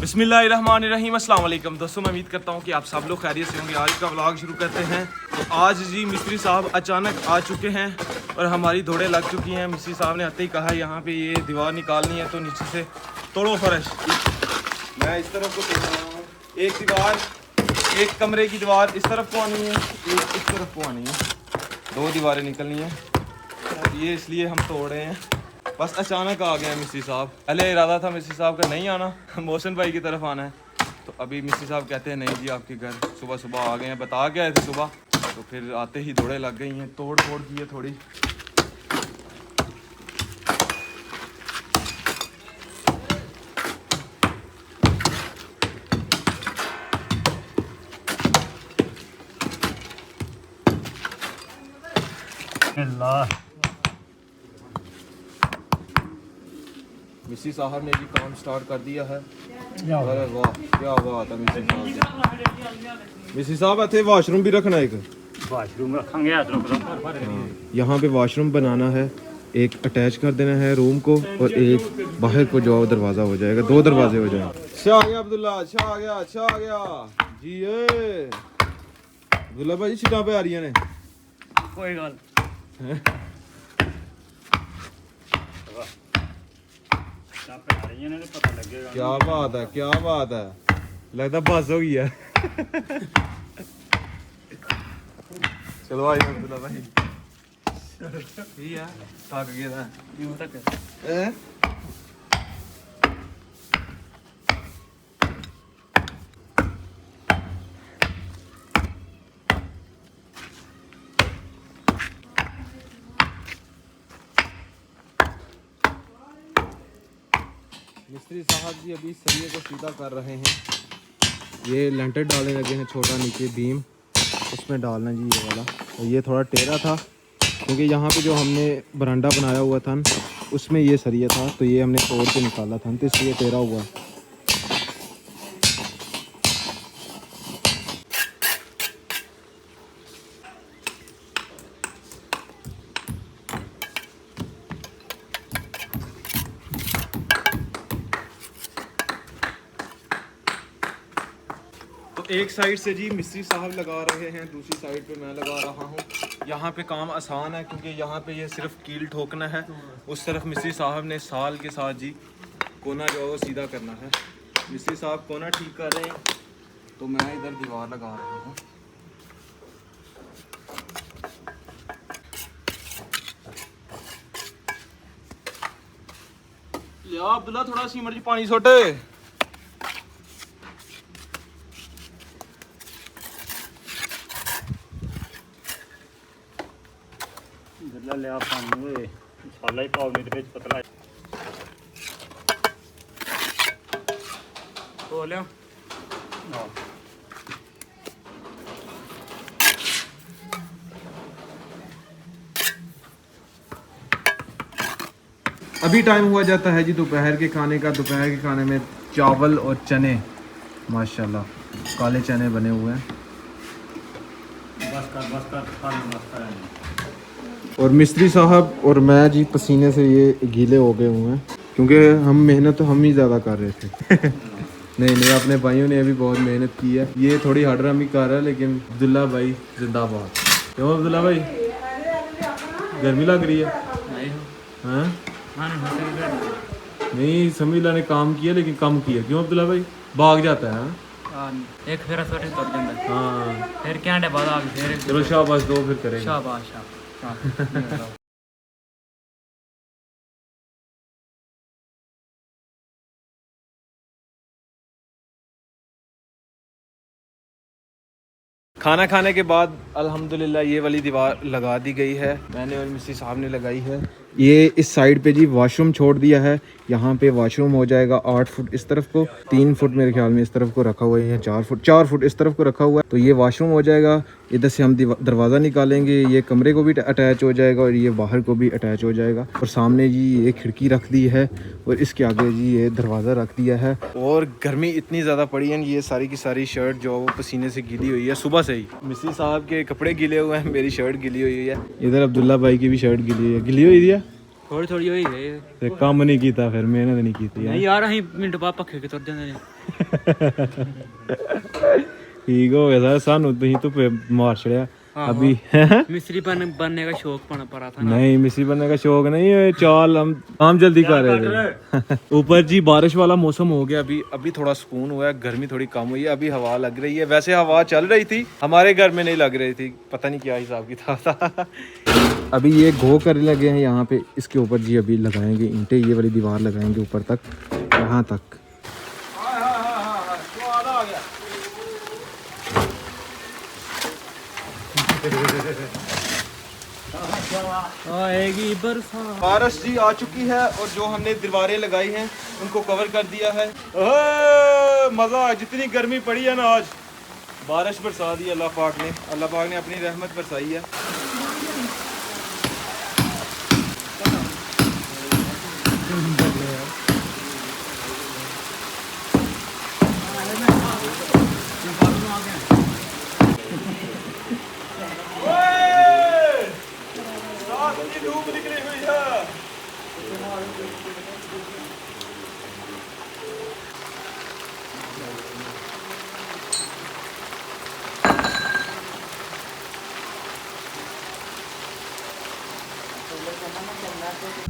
बिस्मिल्लाहिर्रहमानिर्रहीम अस्सलाम वालेकुम दोस्तों, मैं उम्मीद करता हूँ कि आप सब लोग खैरियत से होंगे। आज का व्लॉग शुरू करते हैं। तो आज जी मिस्त्री साहब अचानक आ चुके हैं और हमारी दौड़ें लग चुकी हैं। मिस्त्री साहब ने आते ही कहा यहाँ पे ये दीवार निकालनी है तो नीचे से तोड़ो फर्श। मैं इस तरफ को तोड़ रहा हूँ। एक दीवार, एक कमरे की दीवार इस तरफ को आनी है, एक इस तरफ को आनी है, दो दीवारें निकलनी है। ये इसलिए हम तोड़ रहे हैं, बस अचानक आ गए मिस्त्री साहब। पहले इरादा था मिस्त्री साहब का नहीं आना, मोहसिन भाई की तरफ आना है। तो अभी मिस्त्री साहब कहते हैं नहीं जी आपके घर सुबह सुबह आ गए हैं, बता के आए थे सुबह। तो फिर आते ही दौड़े लग गई हैं, तोड़ फोड़ की है थोड़ी। मिस्त्री साहब ने जी काम स्टार्ट कर दिया है। अरे वाह क्या बात है मिस्त्री साहब। मिस्त्री साहब इतने वाशरूम भी रखना, एक वाशरूम रखेंगे। यहाँ पे वाशरूम बनाना है, एक अटैच कर देना है रूम को और एक बाहर को जो दरवाज़ा हो जाएगा, दो दरवाजे हो जाएंगे। अच्छा आ गया अब्दुल्ला, अच्छा आ गया, अच्छा आ गया जी। ये अब्दुल्ला भाई छिटा पे आ रही है कोई गल पता लगेगा। क्या बात है, क्या बात है, लगता बस हो गई है। चलो आई अब्दुल्ला भाई, ठीक है थक गया था यूं तक। मिस्त्री साहब जी अभी सरिये को सीधा कर रहे हैं। ये लेंटर डालने लगे हैं, छोटा नीचे बीम उसमें डालना जी ये वाला। और ये थोड़ा टेढ़ा था क्योंकि यहाँ पे जो हमने बरांडा बनाया हुआ था उसमें ये सरिया था, तो ये हमने तोड़ के निकाला था, तो इसलिए टेढ़ा हुआ। एक साइड से जी मिस्त्री साहब लगा रहे हैं, दूसरी साइड पे मैं लगा रहा हूँ। यहाँ पे काम आसान है क्योंकि यहाँ पे ये सिर्फ कील ठोकना है। उस तरफ मिस्त्री साहब ने साल के साथ जी कोना जो है वो सीधा करना है। मिस्त्री साहब कोना ठीक कर रहे हैं तो मैं इधर दीवार लगा रहा हूँ। या अब्दुल्ला थोड़ा सीमेंट जी पानी सोटे। लिया पानी साला ही पाव नहीं पतला तो लिया। अभी टाइम हुआ जाता है जी दोपहर के खाने का। दोपहर के खाने में चावल और चने, माशाल्लाह काले चने बने हुए हैं। बस कर और मिस्त्री साहब और मैं जी पसीने से ये गीले हो गए हुए हैं क्योंकि हम मेहनत तो हम ही ज़्यादा कर रहे थे। नहीं अपने भाइयों ने अभी बहुत मेहनत की है। ये थोड़ी हडरामी कर रहा है लेकिन अब्दुल्ला भाई जिंदाबाद। क्यों अब्दुल्ला भाई गर्मी लग रही है? हाँ नहीं समीला ने काम किया लेकिन कम किया। क्यों अब्दुल्ला भाई भाग जाता है? एक फेरा सोटे तोड़ देंगे। हाँ फिर क्या डे बाद आगे फिर चलो शाबाश दो फिर करेंगे। शाबाश। खाना खाने के बाद अल्हम्दुलिल्लाह ये वाली दीवार लगा दी गई है, मैंने और मिस्त्री साहब ने लगाई है। ये इस साइड पे जी वॉशरूम छोड़ दिया है। यहाँ पे वॉशरूम हो जाएगा 8 फुट इस तरफ को, 3 फुट मेरे ख्याल में इस तरफ को रखा हुआ है, 4 फुट इस तरफ को रखा हुआ है। तो ये वॉशरूम हो जाएगा। इधर से हम दरवाज़ा निकालेंगे, ये कमरे को भी अटैच हो जाएगा और ये बाहर को भी अटैच हो जाएगा। और सामने जी ये खिड़की रख दी है और इसके आगे जी ये दरवाज़ा रख दिया है। और गर्मी इतनी ज़्यादा पड़ी है, ये सारी की सारी शर्ट जो वो पसीने से गीली हुई है सुबह से ही। मिस्त्री साहब के कपड़े गीले हुए हैं, मेरी शर्ट गीली हुई है। इधर अब्दुल्ला भाई की भी शर्ट गीली है। गीली हुई है थोड़ी हुई है। काम नहीं किया, फिर मेहनत नहीं की थी नहीं यार, अहीं मिनट बाद पक्खे के तुर जांदे ने। ठीक हो गया सर, सानू तुम धुप्पे मार छड़िया अभी। मिस्त्री बनने का शौक पड़ा था। नहीं मिस्त्री बनने का शौक नहीं है, चाल हम काम जल्दी कर रहे थे। ऊपर जी बारिश वाला मौसम हो गया, अभी थोड़ा सुकून हुआ है, गर्मी थोड़ी कम हुई है, अभी हवा लग रही है। वैसे हवा चल रही थी, हमारे घर में नहीं लग रही थी, पता नहीं क्या हिसाब किताब था। अभी ये घो कर लगे हैं यहाँ पे, इसके ऊपर जी अभी लगाएंगे ईंटें, ये वाली दीवार लगाएंगे ऊपर तक, यहाँ तक। आएगी बरसात। बारिश जी आ चुकी है और जो हमने दीवारें लगाई हैं उनको कवर कर दिया है। मज़ा, जितनी गर्मी पड़ी है ना, आज बारिश बरसा दी अल्लाह पाक ने अपनी रहमत बरसाई है। धूप निकली हुई है।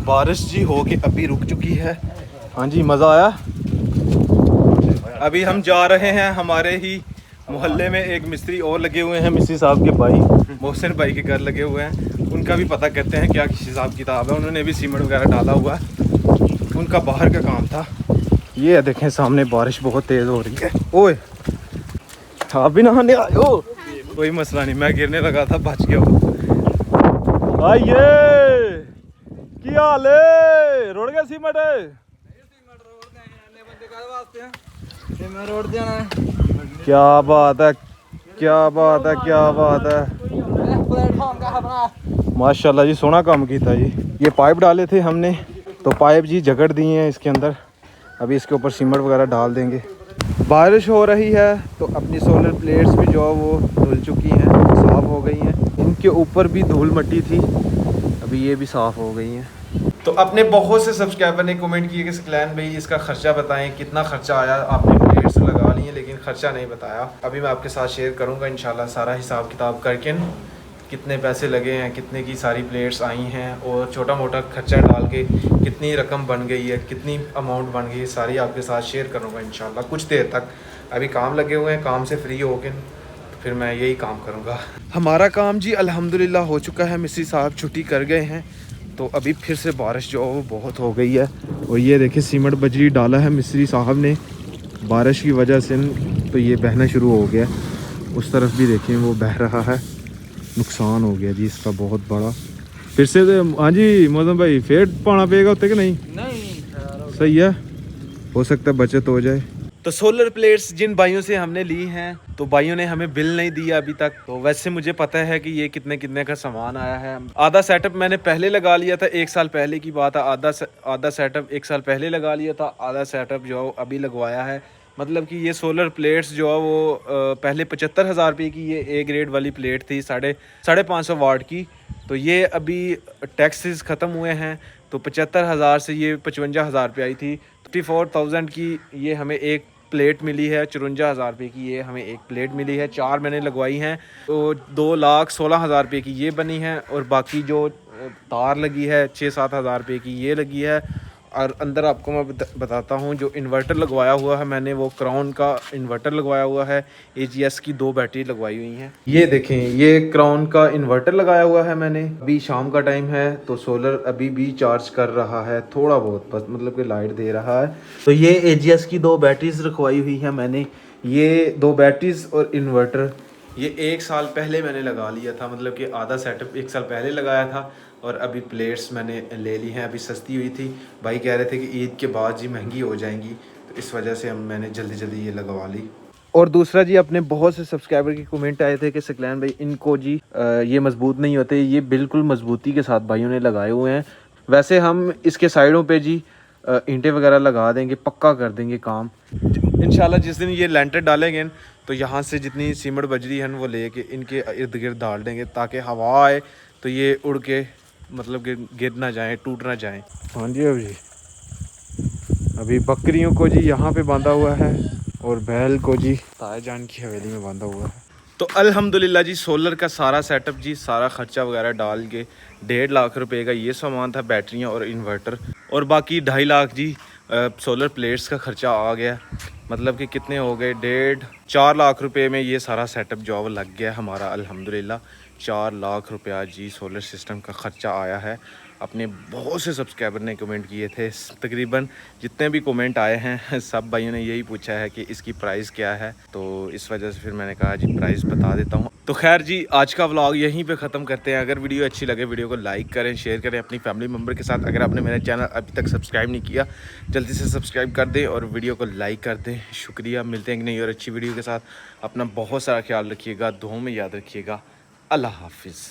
बारिश जी हो के अभी रुक चुकी है। हाँ जी, मज़ा आया। अभी हम जा रहे हैं, हमारे ही मोहल्ले में एक मिस्त्री और लगे हुए हैं, मिस्त्री साहब के भाई मोहसिन भाई के घर लगे हुए हैं। उनका भी पता करते हैं क्या हिसाब किताब है। उन्होंने भी सीमेंट वगैरह डाला हुआ है, उनका बाहर का काम था। ये देखें सामने बारिश बहुत तेज़ हो रही है। ओए आप भी नहाने आए हो? कोई मसला नहीं, मैं गिरने लगा था, बच गया हूँ। आइए, की हाल है? रोड गया सीमेंट रोड देना है। क्या बात है, क्या बात है, क्या बात है। प्लेटफॉर्म का बना माशाल्लाह जी, सोना काम किया जी। ये पाइप डाले थे हमने, तो पाइप जी जकड़ दिए हैं इसके अंदर। अभी इसके ऊपर सीमेंट वगैरह डाल देंगे। बारिश हो रही है तो अपनी सोलर प्लेट्स भी जो है वो धुल चुकी हैं, साफ़ हो गई हैं। इनके ऊपर भी धूल मट्टी थी, अभी ये भी साफ़ हो गई हैं। तो अपने बहुत से सब्सक्राइबर ने कमेंट किए कि सकलैन भाई इसका ख़र्चा बताएं, कितना ख़र्चा आया। आपने प्लेट्स लगा ली हैं लेकिन ख़र्चा नहीं बताया। अभी मैं आपके साथ शेयर करूंगा इंशाल्लाह सारा हिसाब किताब करके, कितने पैसे लगे हैं, कितने की सारी प्लेट्स आई हैं और छोटा मोटा खर्चा डाल के कितनी रकम बन गई है, कितनी अमाउंट बन गई है, सारी आपके साथ शेयर करूँगा इंशाल्लाह कुछ देर तक। अभी काम लगे हुए हैं, काम से फ्री हो के फिर मैं यही काम करूँगा। हमारा काम जी अल्हम्दुलिल्लाह हो चुका है, मिस्त्री साहब छुट्टी कर गए हैं। तो अभी फिर से बारिश जो है वो बहुत हो गई है। और ये देखिए सीमेंट बजरी डाला है मिस्त्री साहब ने, बारिश की वजह से तो ये बहना शुरू हो गया। उस तरफ भी देखें वो बह रहा है, नुकसान हो गया जी इसका बहुत बड़ा। फिर से हाँ जी मौसम भाई, फिर पाना पेगा होते कि नहीं? सही है, हो सकता है बचत हो जाए। तो सोलर प्लेट्स जिन भाइयों से हमने ली हैं, तो भाइयों ने हमें बिल नहीं दिया अभी तक। तो वैसे मुझे पता है कि ये कितने कितने का सामान आया है। आधा सेटअप मैंने पहले लगा लिया था, 1 साल पहले की बात है। आधा सेटअप 1 साल पहले लगा लिया था, आधा सेटअप जो अभी लगवाया है। मतलब कि ये सोलर प्लेट्स जो है वो पहले 75,000 रुपये की ये A ग्रेड वाली प्लेट थी, 550 वाट की। तो ये अभी टैक्सेस ख़त्म हुए हैं, तो 75,000 से ये 55,000 रुपये आई थी। 54,000 की ये हमें एक प्लेट मिली है, 54,000 रुपये की ये हमें एक प्लेट मिली है। 4 मैंने लगवाई हैं, तो 2,16,000 रुपये की ये बनी है। और बाकी जो तार लगी है 6-7 हज़ार रुपये की ये लगी है। और अंदर आपको मैं बताता हूँ, जो इन्वर्टर लगवाया हुआ है मैंने, वो क्राउन का इन्वर्टर लगवाया हुआ है। AGS की 2 बैटरी लगवाई हुई हैं। ये देखें, ये क्राउन का इन्वर्टर लगाया हुआ है मैंने। अभी शाम का टाइम है तो सोलर अभी भी चार्ज कर रहा है थोड़ा बहुत, बस मतलब कि लाइट दे रहा है। तो ये AGS की 2 बैटरीज रखवाई हुई है मैंने। ये 2 बैटरीज और इन्वर्टर ये 1 साल पहले मैंने लगा लिया था, मतलब कि आधा सेटअप 1 साल पहले लगाया था। और अभी प्लेट्स मैंने ले ली हैं, अभी सस्ती हुई थी। भाई कह रहे थे कि ईद के बाद जी महंगी हो जाएंगी, तो इस वजह से मैंने जल्दी जल्दी ये लगवा ली। और दूसरा जी, अपने बहुत से सब्सक्राइबर की कमेंट आए थे कि सकलैन भाई इनको जी ये मजबूत नहीं होते। ये बिल्कुल मजबूती के साथ भाइयों ने लगाए हुए हैं। वैसे हम इसके साइडों पे जी ईंटें वगैरह लगा देंगे, पक्का कर देंगे काम इंशाल्लाह। जिस दिन ये लेंटर डालेंगे तो यहाँ से जितनी सीमेंट बजरी है वो लेके इनके इर्द गिर्द डाल देंगे, ताकि हवा आए तो ये उड़ के मतलब कि गिर ना जाए, टूट ना जाए। हाँ जी, अभी बकरियों को जी यहाँ पे बांधा हुआ है। और बैल को जी ताया जान की हवेली में बांधा हुआ है। तो अल्हम्दुलिल्लाह जी सोलर का सारा सेटअप जी, सारा खर्चा वगैरह डाल के 1.5 लाख रुपए का ये सामान था, बैटरियाँ और इन्वर्टर, और बाकी 2.5 लाख जी सोलर प्लेट्स का खर्चा आ गया। मतलब कि कितने हो गए, 4 लाख रुपए में ये सारा सेटअप जो लग गया हमारा। अल्हम्दुलिल्लाह 4 लाख रुपया जी सोलर सिस्टम का ख़र्चा आया है। अपने बहुत से सब्सक्राइबर ने कमेंट किए थे, तकरीबन जितने भी कमेंट आए हैं सब भाइयों ने यही पूछा है कि इसकी प्राइस क्या है। तो इस वजह से फिर मैंने कहा जी प्राइस बता देता हूँ। तो खैर जी आज का व्लॉग यहीं पे ख़त्म करते हैं। अगर वीडियो अच्छी लगे वीडियो को लाइक करें, शेयर करें अपनी फैमिली मेम्बर के साथ। अगर आपने मेरा चैनल अभी तक सब्सक्राइब नहीं किया जल्दी से सब्सक्राइब कर दें और वीडियो को लाइक कर दें। शुक्रिया, मिलते हैं कि नहीं और अच्छी वीडियो के साथ। अपना बहुत सारा ख्याल रखिएगा, दुआओं में याद रखिएगा। अल्लाह हाफिज़।